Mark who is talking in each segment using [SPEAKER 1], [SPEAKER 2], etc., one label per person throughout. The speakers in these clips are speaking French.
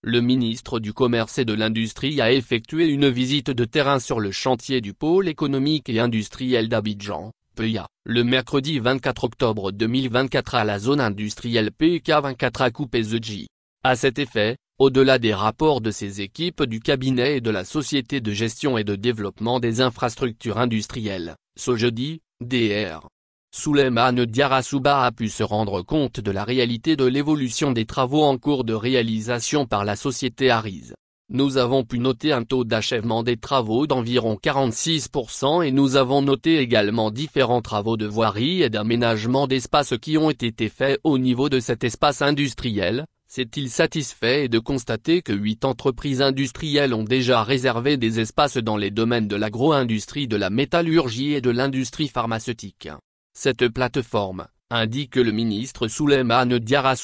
[SPEAKER 1] le ministre du Commerce et de l'Industrie a effectué une visite de terrain sur le chantier du pôle économique et industriel d'Abidjan, PEA, le mercredi 24 octobre 2024 à la zone industrielle PK24 à Koupé-Zedji. À cet effet, au-delà des rapports de ses équipes du cabinet et de la Société de gestion et de développement des infrastructures industrielles, SOGEDI, DR, Souleymane Diarra a pu se rendre compte de la réalité de l'évolution des travaux en cours de réalisation par la société Ariz. Nous avons pu noter un taux d'achèvement des travaux d'environ 46% et nous avons noté également différents travaux de voirie et d'aménagement d'espace qui ont été faits au niveau de cet espace industriel. S'est-il satisfait de constater que 8 entreprises industrielles ont déjà réservé des espaces dans les domaines de l'agro-industrie, de la métallurgie et de l'industrie pharmaceutique. Cette plateforme, indique le ministre Souleymane Diarra,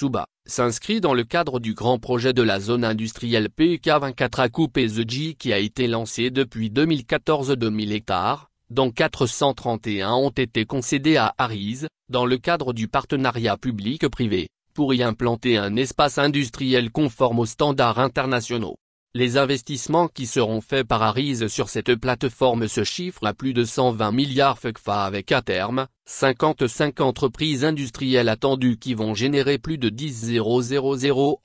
[SPEAKER 1] s'inscrit dans le cadre du grand projet de la zone industrielle PK24 à Koupé-Zedji qui a été lancé depuis 2014. 2000 hectares, dont 431 ont été concédés à Ariz, dans le cadre du partenariat public-privé, pour y implanter un espace industriel conforme aux standards internationaux. Les investissements qui seront faits par Ariz sur cette plateforme se chiffrent à plus de 120 milliards CFA avec à terme, 55 entreprises industrielles attendues qui vont générer plus de 10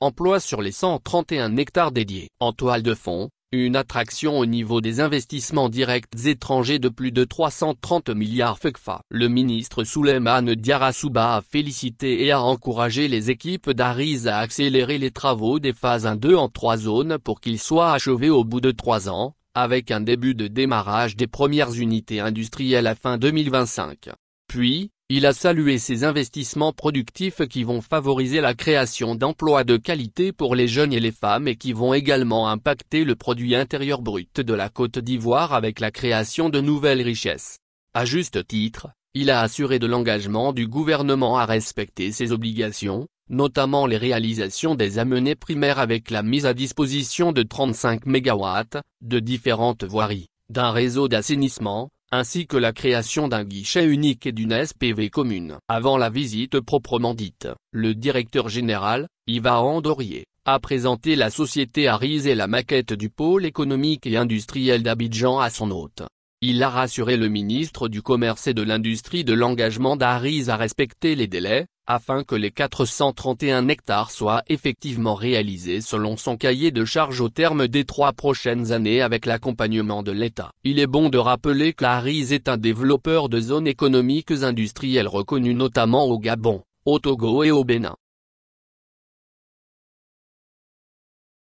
[SPEAKER 1] emplois sur les 131 hectares dédiés. En toile de fond, une attraction au niveau des investissements directs étrangers de plus de 330 milliards CFA. Le ministre Souleymane Diarra a félicité et a encouragé les équipes d'Ariz à accélérer les travaux des phases 1-2 en 3 zones pour qu'ils soient achevés au bout de 3 ans, avec un début de démarrage des premières unités industrielles à fin 2025. Puis, il a salué ces investissements productifs qui vont favoriser la création d'emplois de qualité pour les jeunes et les femmes et qui vont également impacter le produit intérieur brut de la Côte d'Ivoire avec la création de nouvelles richesses. À juste titre, il a assuré de l'engagement du gouvernement à respecter ses obligations, notamment les réalisations des amenées primaires avec la mise à disposition de 35 MW, de différentes voiries, d'un réseau d'assainissement, ainsi que la création d'un guichet unique et d'une SPV commune. Avant la visite proprement dite, le directeur général, Yvan Andorier, a présenté la société Ariz et la maquette du pôle économique et industriel d'Abidjan à son hôte. Il a rassuré le ministre du Commerce et de l'Industrie de l'engagement d'Ariz à respecter les délais, afin que les 431 hectares soient effectivement réalisés selon son cahier de charges au terme des 3 prochaines années avec l'accompagnement de l'État. Il est bon de rappeler qu'Ariz est un développeur de zones économiques industrielles reconnu notamment au Gabon, au Togo et au Bénin.